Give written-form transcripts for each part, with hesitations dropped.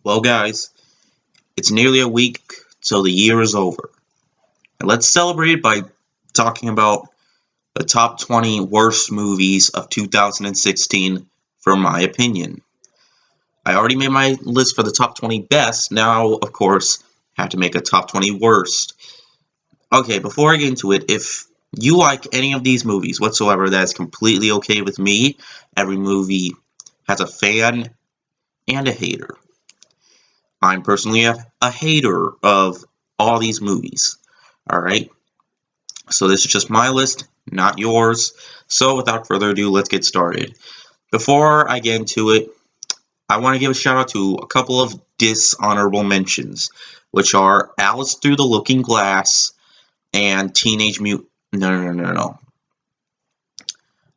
Well, guys, it's nearly a week till the year is over. And let's celebrate by talking about the top 20 worst movies of 2016, from my opinion. I already made my list for the top 20 best. Now, of course, I have to make a top 20 worst. Okay, before I get into it, if you like any of these movies whatsoever, that's completely okay with me. Every movie has a fan and a hater. I'm personally a hater of all these movies. Alright? So this is just my list, not yours. So without further ado, let's get started. Before I get into it, I want to give a shout out to a couple of dishonorable mentions, which are Alice Through the Looking Glass and Teenage Mutant. No.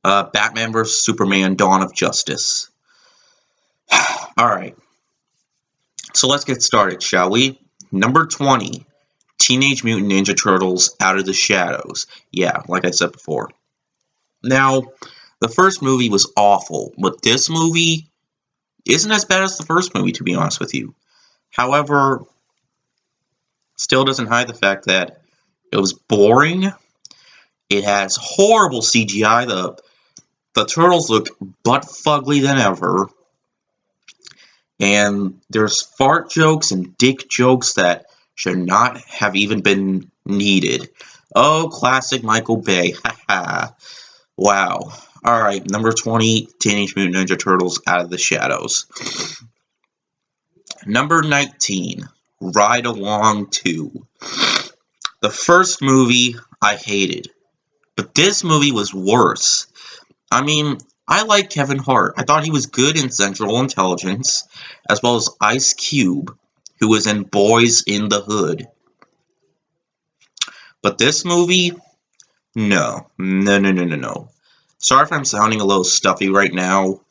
Batman vs. Superman Dawn of Justice. Alright. So let's get started, shall we? Number 20. Teenage Mutant Ninja Turtles Out of the Shadows. Yeah, like I said before. Now, the first movie was awful, but this movie isn't as bad as the first movie, to be honest with you. However, still doesn't hide the fact that it was boring. It has horrible CGI. The turtles look butt fugly than ever. And there's fart jokes and dick jokes that should not have even been needed. Oh, classic Michael Bay. Haha. Wow. Alright, number 20, Teenage Mutant Ninja Turtles Out of the Shadows. Number 19, Ride Along 2. The first movie I hated, but this movie was worse. I mean, I like Kevin Hart. I thought he was good in Central Intelligence, as well as Ice Cube, who was in Boys in the Hood. But this movie, no. Sorry if I'm sounding a little stuffy right now.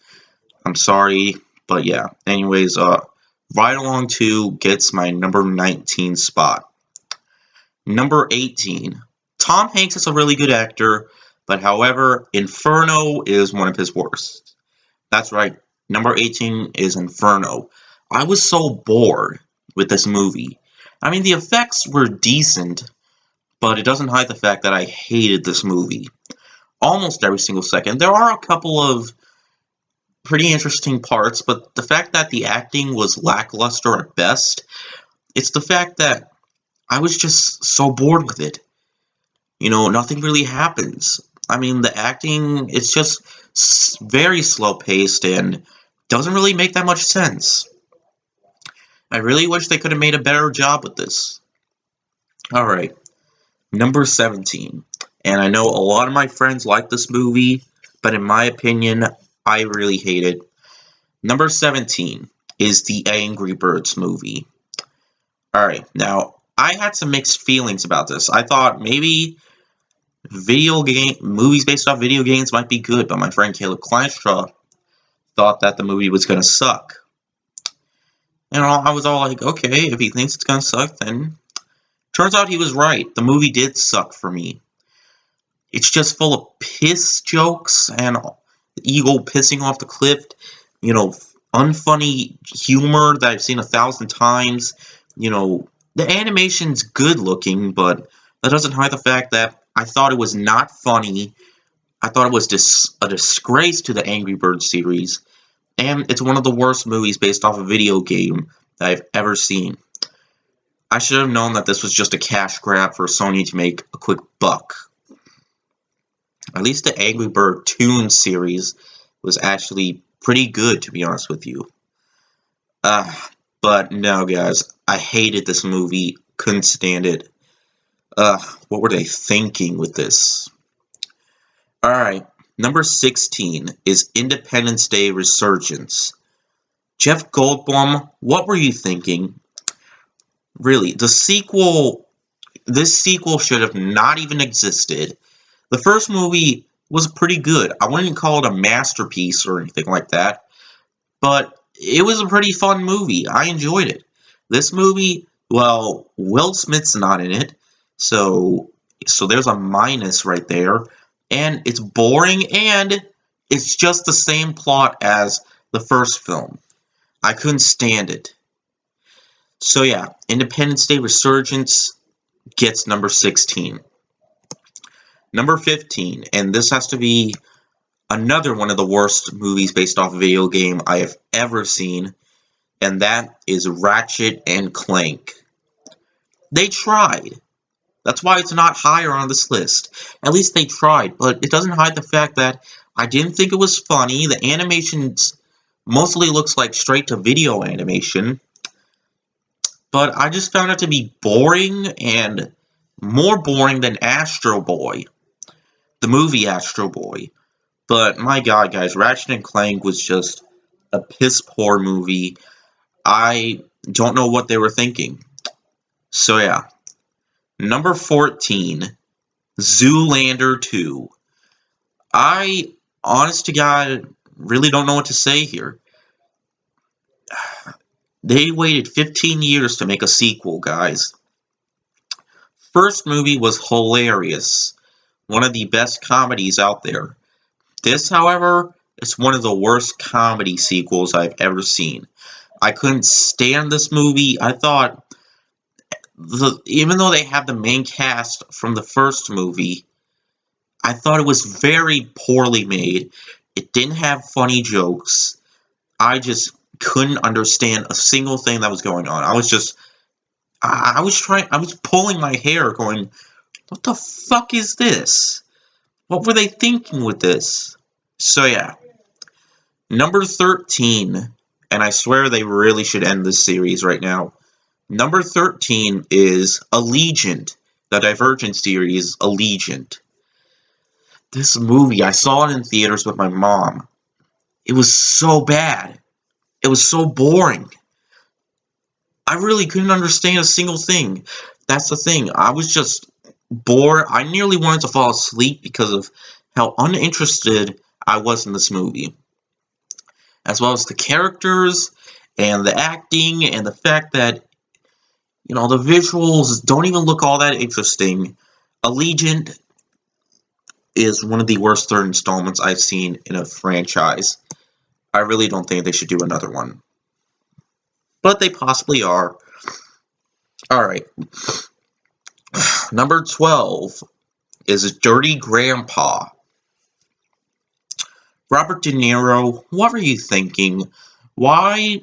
I'm sorry, but yeah. Anyways, Ride Along 2 gets my number 19 spot. Number 18, Tom Hanks is a really good actor, but however, Inferno is one of his worst. That's right, number 18 is Inferno. I was so bored with this movie. I mean, the effects were decent, but it doesn't hide the fact that I hated this movie. Almost every single second. There are a couple of pretty interesting parts, but the fact that the acting was lackluster at best, it's the fact that I was just so bored with it. You know, nothing really happens. I mean, the acting, it's just very slow-paced and doesn't really make that much sense. I really wish they could have made a better job with this. Alright, number 17. And I know a lot of my friends like this movie, but in my opinion, I really hate it. Number 17 is the Angry Birds movie. Alright, now, I had some mixed feelings about this. I thought maybe movies based off video games might be good, but my friend Caleb Kleinstra thought that the movie was going to suck. And I was all like, okay, if he thinks it's going to suck, then... Turns out he was right. The movie did suck for me. It's just full of piss jokes and the eagle pissing off the cliff. You know, unfunny humor that I've seen 1,000 times. You know, the animation's good looking, but that doesn't hide the fact that I thought it was not funny. I thought it was a disgrace to the Angry Birds series. And it's one of the worst movies based off a video game that I've ever seen. I should have known that this was just a cash grab for Sony to make a quick buck. At least the Angry Bird Toon series was actually pretty good, to be honest with you. But no, guys, I hated this movie. Couldn't stand it. What were they thinking with this? Alright, number 16 is Independence Day Resurgence. Jeff Goldblum, what were you thinking? Really, this sequel should have not even existed. The first movie was pretty good. I wouldn't call it a masterpiece or anything like that, but it was a pretty fun movie. I enjoyed it. This movie, well, Will Smith's not in it, so there's a minus right there, and it's boring, and it's just the same plot as the first film. I couldn't stand it. So yeah, Independence Day Resurgence gets number 16. Number 15, and this has to be another one of the worst movies based off a video game I have ever seen, and that is Ratchet and Clank. They tried. That's why it's not higher on this list. At least they tried, but it doesn't hide the fact that I didn't think it was funny. The animations mostly looks like straight-to-video animation, but I just found it to be boring and more boring than Astro Boy, the movie Astro Boy. But my god, guys, Ratchet and Clank was just a piss-poor movie. I don't know what they were thinking. So yeah. Number 14, Zoolander 2. I, honest to God, really don't know what to say here. They waited 15 years to make a sequel, guys. First movie was hilarious. One of the best comedies out there. This, however, is one of the worst comedy sequels I've ever seen. I couldn't stand this movie. I thought, even though they have the main cast from the first movie, I thought it was very poorly made. It didn't have funny jokes. I just couldn't understand a single thing that was going on. I was pulling my hair going, what the fuck is this? What were they thinking with this? So yeah. Number 13, and I swear they really should end this series right now. Number 13 is Allegiant, the Divergent series, Allegiant. This movie, I saw it in theaters with my mom. It was so bad. It was so boring. I really couldn't understand a single thing. That's the thing. I was just bored. I nearly wanted to fall asleep because of how uninterested I was in this movie. As well as the characters and the acting and the fact that, the visuals don't even look all that interesting. Allegiant is one of the worst third installments I've seen in a franchise. I really don't think they should do another one. But they possibly are. Alright. Number 12 is Dirty Grandpa. Robert De Niro, what were you thinking? Why?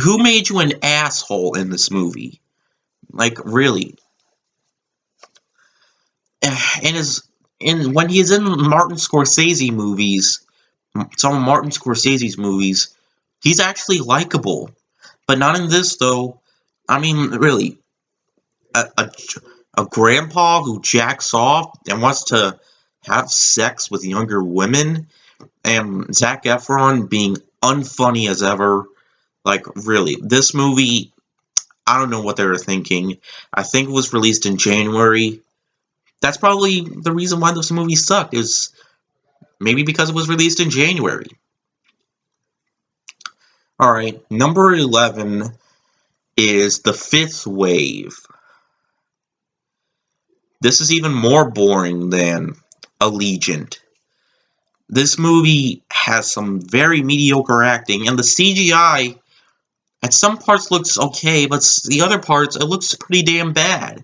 Who made you an asshole in this movie? Like, really? And when he's in Martin Scorsese movies, some of Martin Scorsese's movies, he's actually likable. But not in this, though. I mean, really, a grandpa who jacks off and wants to have sex with younger women, and Zac Efron being unfunny as ever. Like, really, this movie, I don't know what they were thinking. I think it was released in January. That's probably the reason why this movie sucked, is maybe because it was released in January. Alright, number 11 is The Fifth Wave. This is even more boring than Allegiant. This movie has some very mediocre acting, and the CGI at some parts looks okay, but the other parts, it looks pretty damn bad.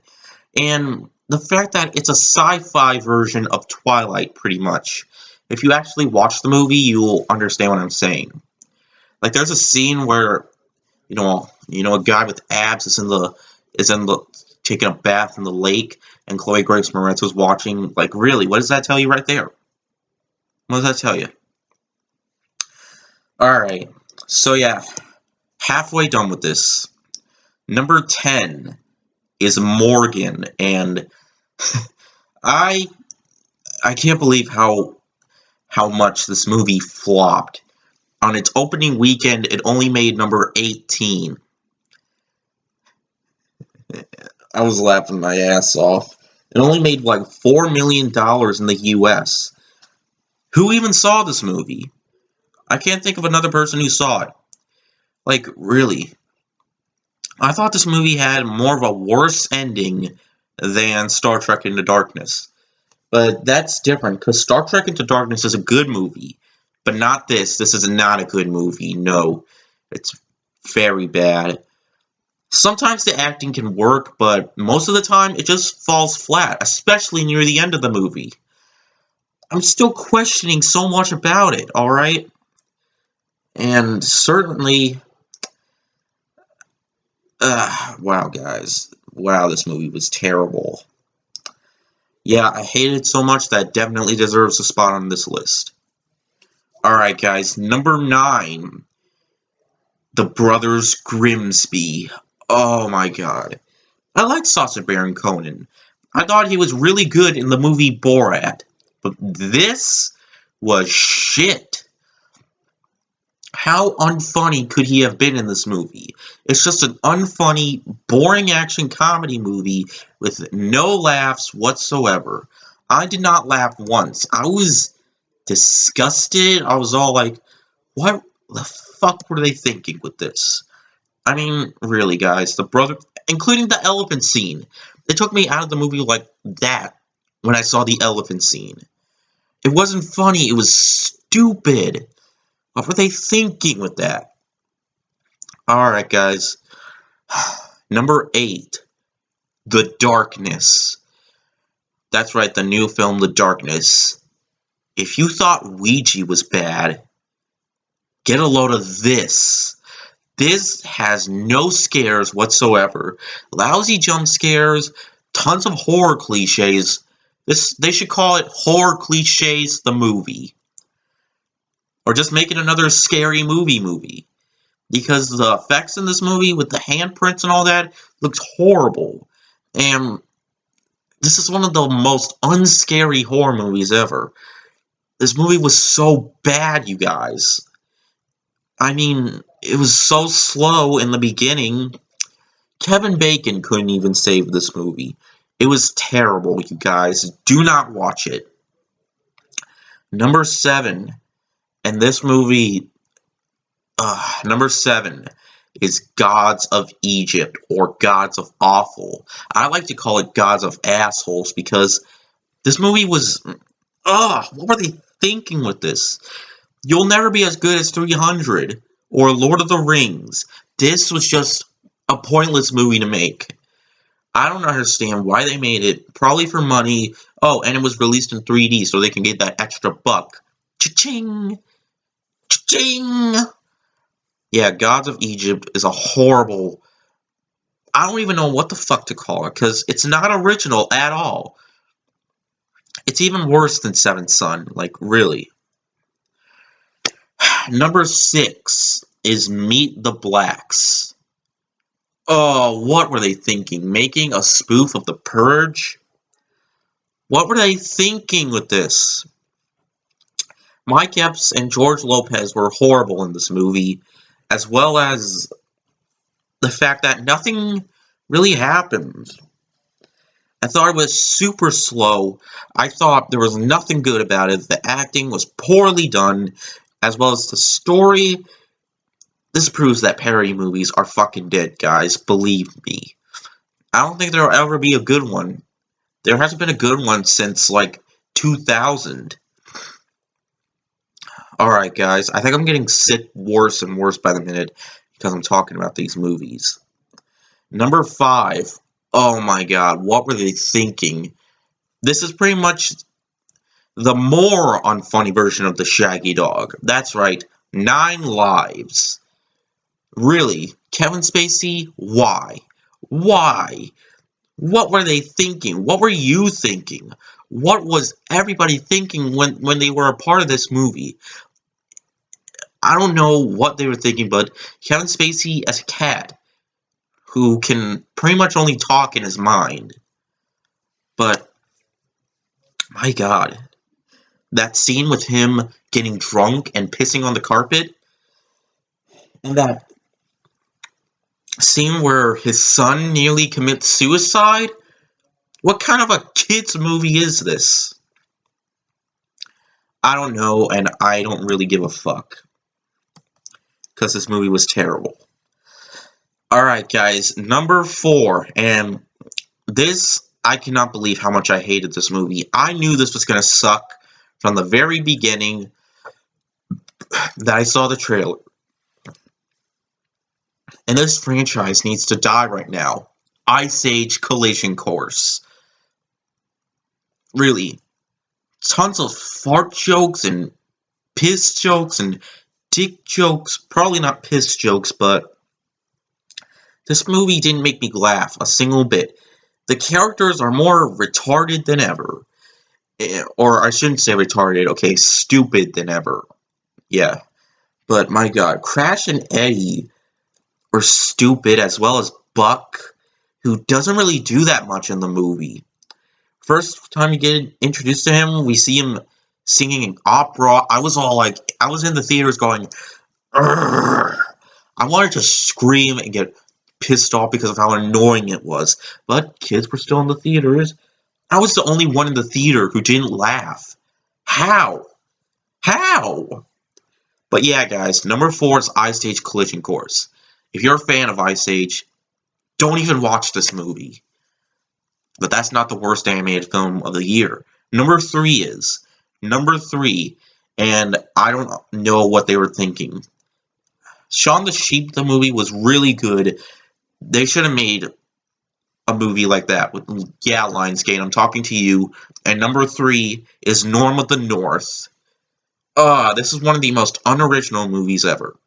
And the fact that it's a sci-fi version of Twilight, pretty much. If you actually watch the movie, you'll understand what I'm saying. Like, there's a scene where, a guy with abs is in the taking a bath in the lake, and Chloe Grace Moretz was watching. Like, really, what does that tell you right there? What does that tell you? Alright, so yeah, halfway done with this. Number 10 is Morgan, and I can't believe how much this movie flopped. On its opening weekend, it only made number 18. I was laughing my ass off. It only made like $4 million in the US. Who even saw this movie? I can't think of another person who saw it. Like, really. I thought this movie had more of a worse ending than Star Trek Into Darkness. But that's different, because Star Trek Into Darkness is a good movie. But not this. This is not a good movie. No. It's very bad. Sometimes the acting can work, but most of the time it just falls flat, especially near the end of the movie. I'm still questioning so much about it, alright? And certainly, wow, guys. Wow, this movie was terrible. Yeah, I hate it so much that it definitely deserves a spot on this list. Alright, guys, number 9. The Brothers Grimsby. Oh my god. I liked Sacha Baron Cohen. I thought he was really good in the movie Borat. But this was shit. How unfunny could he have been in this movie? It's just an unfunny, boring action comedy movie with no laughs whatsoever. I did not laugh once. I was disgusted. I was all like, what the fuck were they thinking with this? I mean, really, guys, including the elephant scene. It took me out of the movie like that when I saw the elephant scene. It wasn't funny, it was stupid. What were they thinking with that? Alright, guys. Number 8. The Darkness. That's right, the new film, The Darkness. If you thought Ouija was bad, get a load of this. This has no scares whatsoever. Lousy jump scares, tons of horror cliches. They should call it Horror Cliches the Movie. Or just make it another scary movie. Because the effects in this movie with the handprints and all that looks horrible. And this is one of the most unscary horror movies ever. This movie was so bad, you guys. I mean, it was so slow in the beginning. Kevin Bacon couldn't even save this movie. It was terrible, you guys. Do not watch it. Number 7. And this movie, number 7 is Gods of Egypt, or Gods of Awful. I like to call it Gods of Assholes because this movie was, what were they thinking with this? You'll never be as good as 300 or Lord of the Rings. This was just a pointless movie to make. I don't understand why they made it. Probably for money. Oh, and it was released in 3D so they can get that extra buck. Cha-ching! Cha-ching! Yeah, Gods of Egypt is a horrible... I don't even know what the fuck to call it, because it's not original at all. It's even worse than Seventh Son, like, really. Number 6 is Meet the Blacks. Oh, what were they thinking? Making a spoof of The Purge? What were they thinking with this? Mike Epps and George Lopez were horrible in this movie, as well as the fact that nothing really happened. I thought it was super slow. I thought there was nothing good about it. The acting was poorly done, as well as the story. This proves that parody movies are fucking dead, guys. Believe me. I don't think there'll ever be a good one. There hasn't been a good one since, like, 2000. Alright, guys. I think I'm getting sick worse and worse by the minute because I'm talking about these movies. Number 5. Oh my god, what were they thinking? This is pretty much the more unfunny version of the Shaggy Dog. That's right, 9 Lives. Really, Kevin Spacey, why? Why? What were they thinking? What were you thinking? What was everybody thinking when they were a part of this movie? I don't know what they were thinking, but Kevin Spacey as a cat who can pretty much only talk in his mind. But, my god, that scene with him getting drunk and pissing on the carpet, and that scene where his son nearly commits suicide? What kind of a kid's movie is this? I don't know, and I don't really give a fuck. Because this movie was terrible. Alright, guys, number 4, and this, I cannot believe how much I hated this movie. I knew this was going to suck from the very beginning that I saw the trailer. And this franchise needs to die right now. Ice Age Collision Course. Really, tons of fart jokes and piss jokes and dick jokes. Probably not piss jokes, but this movie didn't make me laugh a single bit. The characters are more retarded than ever. Or I shouldn't say retarded, okay, stupid than ever. Yeah. But my god, Crash and Eddie are stupid, as well as Buck, who doesn't really do that much in the movie. First time you get introduced to him, we see him singing an opera. I was in the theaters going, "Urgh." I wanted to scream and get pissed off because of how annoying it was. But kids were still in the theaters. I was the only one in the theater who didn't laugh. How? How? But yeah, guys, number 4 is Ice Age Collision Course. If you're a fan of Ice Age, don't even watch this movie. But that's not the worst animated film of the year. Number 3 is. Number 3, and I don't know what they were thinking. Shaun the Sheep, the movie, was really good. They should have made a movie like that. Yeah, Lionsgate, I'm talking to you. And number 3 is Norm of the North. This is one of the most unoriginal movies ever.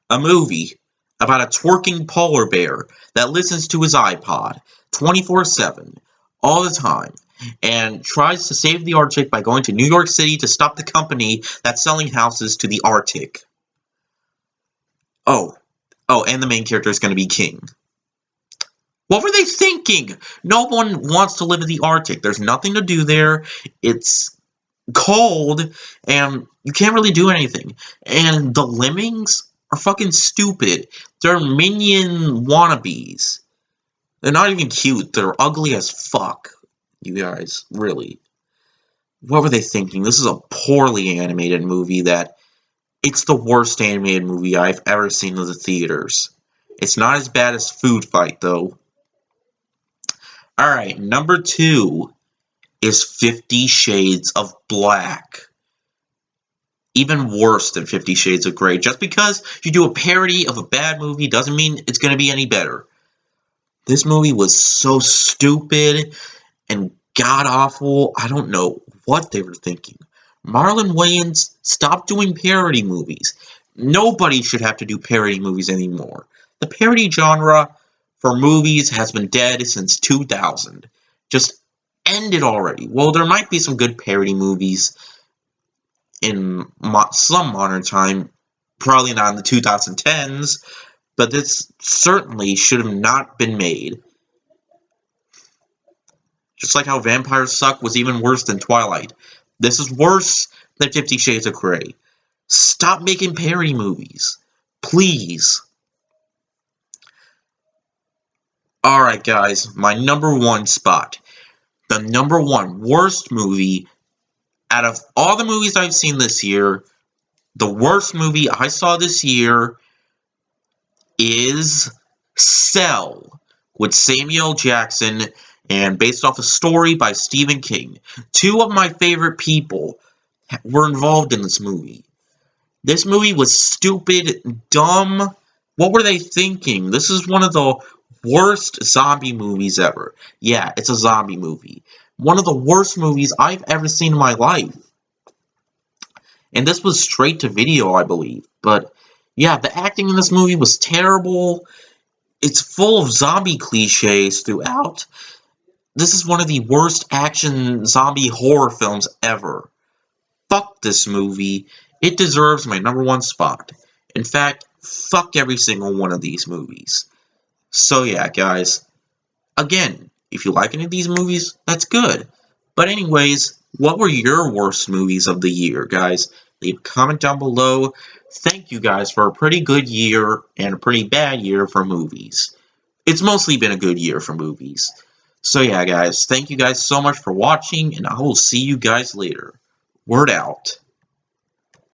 A movie about a twerking polar bear that listens to his iPod 24/7, all the time, and tries to save the Arctic by going to New York City to stop the company that's selling houses to the Arctic. Oh, and the main character is going to be King. What were they thinking? No one wants to live in the Arctic. There's nothing to do there. It's cold, and you can't really do anything. And the lemmings are fucking stupid. They're minion wannabes. They're not even cute. They're ugly as fuck. You guys, really. What were they thinking? This is a poorly animated movie that... It's the worst animated movie I've ever seen in the theaters. It's not as bad as Food Fight, though. Alright, number 2 is 50 Shades of Black. Even worse than 50 Shades of Grey. Just because you do a parody of a bad movie doesn't mean it's going to be any better. This movie was so stupid and god-awful. I don't know what they were thinking. Marlon Wayans, stop doing parody movies. Nobody should have to do parody movies anymore. The parody genre for movies has been dead since 2000. Just end it already. Well, there might be some good parody movies in some modern time, probably not in the 2010s, but this certainly should have not been made. Just like how Vampires Suck was even worse than Twilight. This is worse than 50 Shades of Grey. Stop making parody movies. Please. Alright guys, my number 1 spot. The number 1 worst movie out of all the movies I've seen this year, the worst movie I saw this year is Cell with Samuel Jackson and based off a story by Stephen King. 2 of my favorite people were involved in this movie. This movie was stupid, dumb. What were they thinking? This is one of the worst zombie movies ever. Yeah, it's a zombie movie. One of the worst movies I've ever seen in my life. And this was straight to video, I believe. But yeah, the acting in this movie was terrible. It's full of zombie cliches throughout. This is one of the worst action zombie horror films ever. Fuck this movie. It deserves my number 1 spot. In fact, fuck every single one of these movies. So yeah, guys. Again, if you like any of these movies, that's good. But anyways, what were your worst movies of the year, guys? Leave a comment down below. Thank you guys for a pretty good year and a pretty bad year for movies. It's mostly been a good year for movies. So yeah, guys, thank you guys so much for watching, and I will see you guys later. Word out.